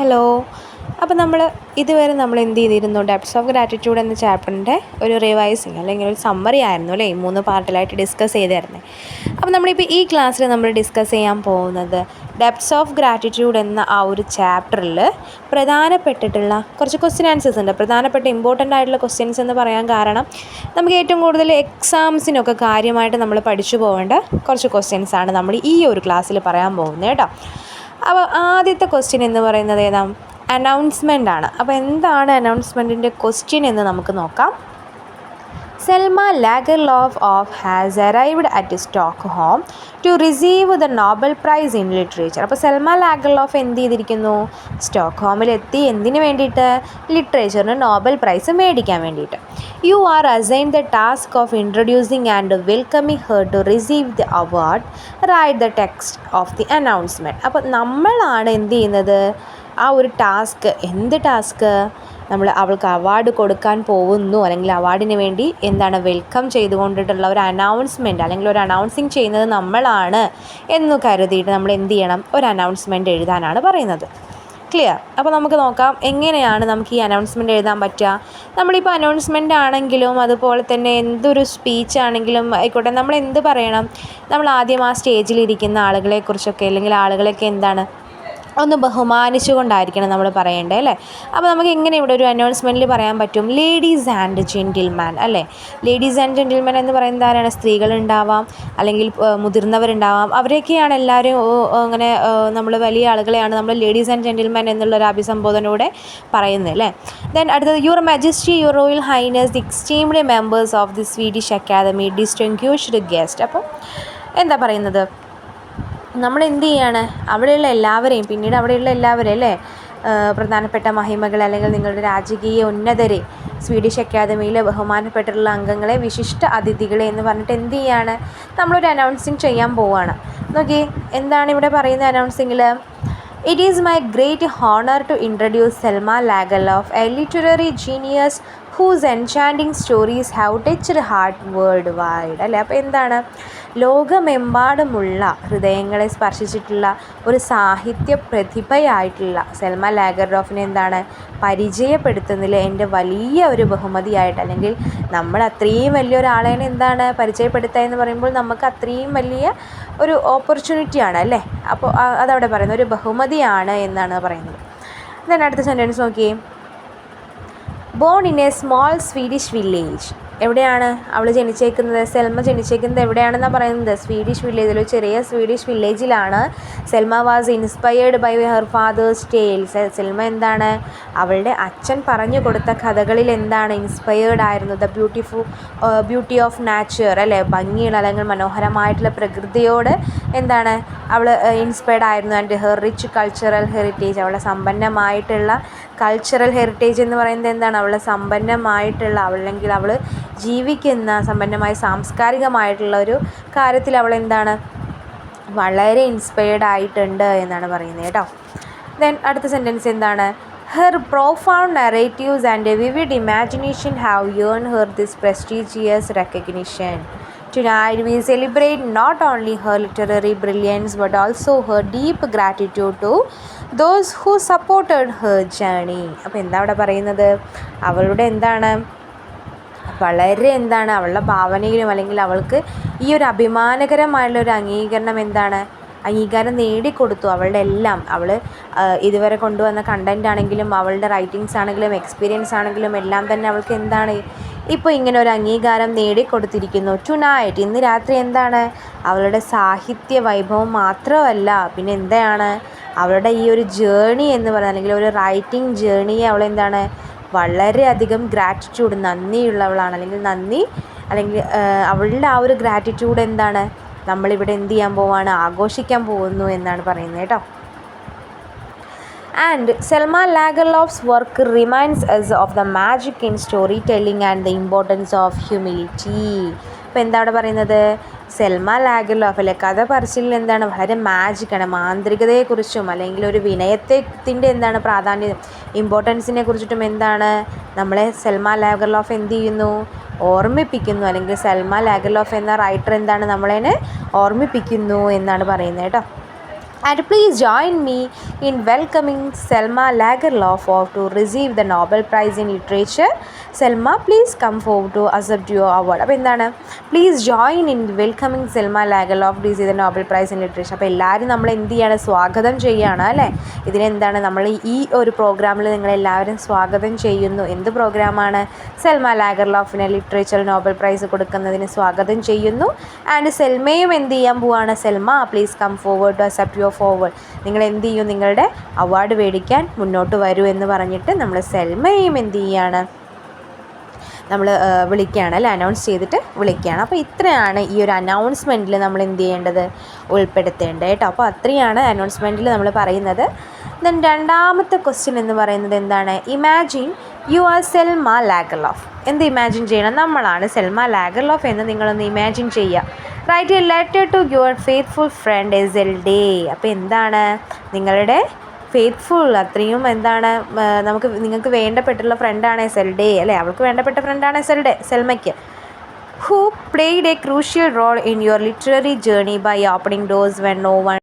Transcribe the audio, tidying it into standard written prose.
Hello. അപ്പോൾ ഇതുവരെ നമ്മൾ എന്ത് ചെയ്തിരുന്നു? ഡെപ്ത്സ് ഓഫ് ഗ്രാറ്റിറ്റ്യൂഡ് എന്ന ചാപ്റ്ററിൻ്റെ ഒരു റിവൈസിങ് അല്ലെങ്കിൽ ഒരു സമ്മറി ആയിരുന്നു അല്ലേ, 3 പാർട്ടിലായിട്ട് ഡിസ്കസ് ചെയ്തായിരുന്നേ. അപ്പോൾ നമ്മളിപ്പോൾ ഈ ക്ലാസ്സിൽ നമ്മൾ ഡിസ്കസ് ചെയ്യാൻ പോകുന്നത് ഡെപ്ത്സ് ഓഫ് ഗ്രാറ്റിറ്റ്യൂഡ് എന്ന ആ ഒരു ചാപ്റ്ററിൽ പ്രധാനപ്പെട്ടിട്ടുള്ള കുറച്ച് ക്വസ്റ്റ്യൻ ആൻസേഴ്സ് ഉണ്ട്. പ്രധാനപ്പെട്ട ഇമ്പോർട്ടൻ്റ് ആയിട്ടുള്ള ക്വസ്റ്റ്യൻസ് എന്ന് പറയാൻ കാരണം നമുക്ക് ഏറ്റവും കൂടുതൽ എക്സാംസിനൊക്കെ കാര്യമായിട്ട് നമ്മൾ പഠിച്ചു പോകേണ്ട കുറച്ച് ക്വസ്റ്റ്യൻസാണ് നമ്മൾ ഈ ഒരു ക്ലാസ്സിൽ പറയാൻ പോകുന്നത് കേട്ടോ. അപ്പോൾ ആദ്യത്തെ ക്വസ്റ്റ്യൻ എന്ന് പറയുന്നത് ഏതാ? അനൗൺസ്മെൻ്റ് ആണ്. അപ്പോൾ എന്താണ് അനൗൺസ്മെൻറ്റിൻ്റെ ക്വസ്റ്റ്യൻ എന്ന് നമുക്ക് നോക്കാം. Selma Lagerlof has arrived at Stockholm to receive the Nobel prize in literature. അപ്പോൾ സെൽമ ലാഗർലോഫ് എന്ത് ചെയ്തിരിക്കുന്നു? സ്റ്റോക്ക്ഹോമിലെത്തി. എന്തിനു വേണ്ടിയിട്ട്? ലിറ്ററേച്ചറിന് നോബൽ പ്രൈസ് മേടിക്കാൻ വേണ്ടിയിട്ട്. You are assign the task of introducing and welcoming her to receive the award. Write the text of the announcement. അപ്പോൾ നമ്മളാണ് എന്ത് ചെയ്യുന്നത്? ആ ഒരു ടാസ്ക്, എന്ത് ടാസ്ക്? അവൾക്ക് അവാർഡ് കൊടുക്കാൻ പോകുന്നു, അല്ലെങ്കിൽ അവാർഡിന് വേണ്ടി വെൽക്കം ചെയ്തുകൊണ്ടിട്ടുള്ള ഒരു അനൗൺസ്മെൻറ്റ് അല്ലെങ്കിൽ ഒരു അനൗൺസിങ് ചെയ്യുന്നത് നമ്മളാണ് എന്ന് കരുതിയിട്ട് നമ്മൾ എന്ത് ചെയ്യണം? ഒരു അനൗൺസ്മെൻറ്റ് എഴുതാനാണ് പറയുന്നത്. ക്ലിയർ? അപ്പോൾ നമുക്ക് നോക്കാം എങ്ങനെയാണ് നമുക്ക് ഈ അനൗൺസ്മെൻറ്റ് എഴുതാൻ പറ്റുക. നമ്മളിപ്പോൾ അനൗൺസ്മെൻ്റ് ആണെങ്കിലും അതുപോലെ തന്നെ എന്തൊരു സ്പീച്ച് ആണെങ്കിലും ആയിക്കോട്ടെ, നമ്മൾ എന്ത് പറയണം? നമ്മൾ ആദ്യം ആ സ്റ്റേജിലിരിക്കുന്ന ആളുകളെക്കുറിച്ചൊക്കെ അല്ലെങ്കിൽ ആളുകളെയൊക്കെ ഒന്ന് ബഹുമാനിച്ചുകൊണ്ടായിരിക്കണം നമ്മൾ പറയേണ്ടത് അല്ലേ. അപ്പോൾ നമുക്ക് എങ്ങനെ ഇവിടെ ഒരു അനൗൺസ്മെൻറ്റിൽ പറയാൻ പറ്റും? ലേഡീസ് ആൻഡ് ജെൻറ്റിൽമാൻ അല്ലേ. ലേഡീസ് ആൻഡ് ജെൻറ്റിൽമാൻ എന്ന് പറയുന്നത് ആരാണ്? സ്ത്രീകളുണ്ടാവാം, അല്ലെങ്കിൽ മുതിർന്നവരുണ്ടാവാം. അവരെയൊക്കെയാണ് എല്ലാവരും അങ്ങനെ നമ്മൾ വലിയ ആളുകളെയാണ് നമ്മൾ ലേഡീസ് ആൻഡ് ജെൻറ്റിൽമാൻ എന്നുള്ളൊരു അഭിസംബോധനയോടെ പറയുന്നത് അല്ലേ. ദെൻ അടുത്തത്, your majesty, your royal highness, the എക്സ്റ്റീംഡ് members of the Swedish academy, distinguished guest. അപ്പോൾ എന്താ പറയുന്നത്? നമ്മൾ എന്ത് ചെയ്യാണ്? അവിടെയുള്ള എല്ലാവരെയും, പിന്നീട് അവിടെയുള്ള എല്ലാവരും അല്ലേ, പ്രധാനപ്പെട്ട മഹിമകൾ അല്ലെങ്കിൽ നിങ്ങളുടെ രാജകീയ ഉന്നതരെ, സ്വീഡിഷ് അക്കാദമിയിലെ ബഹുമാനപ്പെട്ടിട്ടുള്ള അംഗങ്ങളെ, വിശിഷ്ട അതിഥികളെ എന്ന് പറഞ്ഞിട്ട് എന്ത് ചെയ്യാണ്? നമ്മളൊരു അനൗൺസിങ് ചെയ്യാൻ പോവുകയാണ്. നോക്കി എന്താണ് ഇവിടെ പറയുന്നത് അനൗൺസിങ്ങിൽ? It is my great honour to introduce Selma Lagerlof, A literary genius whose enchanting stories have touched heart world wide അല്ലേ. അപ്പോൾ എന്താണ്? ലോകമെമ്പാടുമുള്ള ഹൃദയങ്ങളെ സ്പർശിച്ചിട്ടുള്ള ഒരു സാഹിത്യ പ്രതിഭയായിട്ടുള്ള സെൽമ ലാഗർലോഫിനെ പരിചയപ്പെടുത്തുന്നതിൽ എൻ്റെ വലിയ ഒരു ബഹുമതിയായിട്ട്, അല്ലെങ്കിൽ നമ്മൾ അത്രയും വലിയൊരാളെ പരിചയപ്പെടുത്തുക എന്ന് പറയുമ്പോൾ നമുക്ക് അത്രയും വലിയ ഒരു ഓപ്പർച്യൂണിറ്റിയാണ് അല്ലേ. അപ്പോൾ അതവിടെ പറയുന്നത് ഒരു ബഹുമതിയാണ് എന്നാണ് പറയുന്നത്. then അടുത്ത സെൻറ്റൻസ് നോക്കിയേ. Born in A small Swedish village. എവിടെയാണ് അവൾ ജനിച്ചേക്കുന്നത്? സെൽമ ജനിച്ചേക്കുന്നത് എവിടെയാണെന്നാണ് പറയുന്നത്? സ്വീഡിഷ് വില്ലേജിൽ, ഒരു ചെറിയ Swedish വില്ലേജിലാണ്. Selma was inspired by her fathers tales. Selma അവളുടെ അച്ഛൻ പറഞ്ഞു കൊടുത്ത കഥകളിൽ ഇൻസ്പയർഡ് ആയിരുന്നു. ദ ബ്യൂട്ടി ഓഫ് നാച്ചർ അല്ലേ, ഭംഗിയുള്ള അല്ലെങ്കിൽ മനോഹരമായിട്ടുള്ള പ്രകൃതിയോട് അവൾ ഇൻസ്പയർഡ് ആയിരുന്നു. And her rich cultural heritage, അവളുടെ സമ്പന്നമായിട്ടുള്ള കൾച്ചറൽ ഹെറിറ്റേജ് എന്ന് പറയുന്നത് അവളുടെ സമ്പന്നമായിട്ടുള്ള, അല്ലെങ്കിൽ അവൾ ജീവിക്കുന്ന സമ്പന്നമായ സാംസ്കാരികമായിട്ടുള്ള ഒരു കാര്യത്തിൽ അവൾ വളരെ ഇൻസ്പയർഡ് ആയിട്ടുണ്ട് എന്നാണ് പറയുന്നത് കേട്ടോ. ദെൻ അടുത്ത സെൻറ്റൻസ് എന്താണ്? Her profound narratives and vivid imagination have earn her this prestigious recognition. Tonight we celebrate not only her literary brilliance but also her deep gratitude to those who supported her journey. അപ്പോൾ എന്താ അവിടെ പറയുന്നത്? അവളുടെ വളരെ അവളുടെ ഭാവനയിലും അല്ലെങ്കിൽ അവൾക്ക് ഈ ഒരു അഭിമാനകരമായിട്ടുള്ളൊരു അംഗീകാരം നേടിക്കൊടുത്തു. അവളുടെ എല്ലാം, അവൾ ഇതുവരെ കൊണ്ടുവന്ന കണ്ടൻ്റ് ആണെങ്കിലും അവളുടെ റൈറ്റിങ്സ് ആണെങ്കിലും എക്സ്പീരിയൻസ് ആണെങ്കിലും എല്ലാം തന്നെ അവൾക്ക് ഇപ്പോൾ ഇങ്ങനെ ഒരു അംഗീകാരം നേടിക്കൊടുത്തിരിക്കുന്നു. ടുനൈറ്റ്, ഇന്ന് രാത്രി അവളുടെ സാഹിത്യ വൈഭവം മാത്രമല്ല, പിന്നെ അവളുടെ ഈ ഒരു ജേണി എന്ന് പറയുന്നത്, അല്ലെങ്കിൽ ഒരു റൈറ്റിംഗ് ജേണിയെ അവൾ വളരെയധികം ഗ്രാറ്റിറ്റ്യൂഡ്, നന്ദിയുള്ളവളാണ്. അല്ലെങ്കിൽ അവളുടെ ആ ഒരു ഗ്രാറ്റിറ്റ്യൂഡ് നമ്മളിവിടെ എന്ത് ചെയ്യാൻ പോവാണ്? ആഘോഷിക്കാൻ പോകുന്നു എന്നാണ് പറയുന്നത് കേട്ടോ. And Selma Lagerlof's work reminds us of the magic in storytelling and the importance of humility. അപ്പോൾ എന്താ അവിടെ പറയുന്നത്? സെൽമ ലാഗർലോഫ് അല്ലെ, കഥ പറച്ചിലിൽ വളരെ മാജിക്കാണ്. മാന്ത്രികതയെക്കുറിച്ചും അല്ലെങ്കിൽ ഒരു വിനയത്തിൻ്റെ പ്രാധാന്യം, ഇമ്പോർട്ടൻസിനെ കുറിച്ചിട്ടും നമ്മളെ സെൽമ ലാഗർലോഫ് എന്ത് ചെയ്യുന്നു? ഓർമ്മിപ്പിക്കുന്നു. അല്ലെങ്കിൽ സെൽമ ലാഗർലോഫ് എന്ന റൈറ്റർ നമ്മളെ ഓർമ്മിപ്പിക്കുന്നു എന്നാണ് പറയുന്നത് കേട്ടോ. And please join me in welcoming Selma Lagerlof to receive the Nobel Prize in Literature. Selma, please come forward to accept your award. അപ്പോൾ എന്താണ്, please join in welcoming Selma Lagerlof to receive the Nobel prize in literature. അപ്പോൾ എല്ലാവരും നമ്മൾ എന്ത് ചെയ്യാണ്, സ്വാഗതം ചെയ്യുകയാണ് അല്ലേ. ഇതിനെന്താണ്, നമ്മൾ ഈ ഒരു പ്രോഗ്രാമിൽ നിങ്ങളെല്ലാവരും സ്വാഗതം ചെയ്യുന്നു. എന്ത് പ്രോഗ്രാമാണ്? സെൽമ ലാഗർലോഫിന് ലിറ്ററേച്ചർ നോബൽ പ്രൈസ് കൊടുക്കുന്നതിന് സ്വാഗതം ചെയ്യുന്നു. ആൻഡ് സെൽമയും എന്ത് ചെയ്യാൻ പോവാണ്? Selma please come forward to accept your forward. നിങ്ങൾ എന്ത് ചെയ്യും, നിങ്ങളുടെ അവാർഡ് മേടിക്കാൻ മുന്നോട്ട് വരൂ എന്ന് പറഞ്ഞിട്ട് നമ്മൾ സെൽമയും എന്ത് ചെയ്യാണ്, നമ്മൾ വിളിക്കുകയാണ് അല്ലേ, അനൗൺസ് ചെയ്തിട്ട് വിളിക്കുകയാണ്. അപ്പോൾ ഇത്രയാണ് ഈ ഒരു അനൗൺസ്മെൻറ്റിൽ നമ്മൾ എന്ത് ചെയ്യേണ്ടത്, ഉൾപ്പെടുത്തേണ്ടത് കേട്ടോ. അപ്പോൾ അത്രയാണ് അനൗൺസ്മെൻറ്റിൽ നമ്മൾ പറയുന്നത്. ദെൻ രണ്ടാമത്തെ ക്വസ്റ്റ്യൻ എന്ന് പറയുന്നത് എന്താണ്? Imagine you are Selma Lagerlof. എന്ത് ഇമാജിൻ ചെയ്യണം? നമ്മളാണ് സെൽമ ലാഗർലോഫ് എന്ന് നിങ്ങളൊന്ന് ഇമാജിൻ ചെയ്യുക. Write a letter to your faithful front എസെൽഡേ. അപ്പോൾ എന്താണ്, നിങ്ങളുടെ ഫെയ്ത്ത്ഫുൾ, അത്രയും എന്താണ്, നിങ്ങൾക്ക് വേണ്ടപ്പെട്ടുള്ള ഫ്രണ്ടാണ് എസെൽഡേ അല്ലേ, അവൾക്ക് വേണ്ടപ്പെട്ട ഫ്രണ്ടാണ് സെൽമയ്ക്ക്. Who played A crucial role in your literary journey by opening doors when no one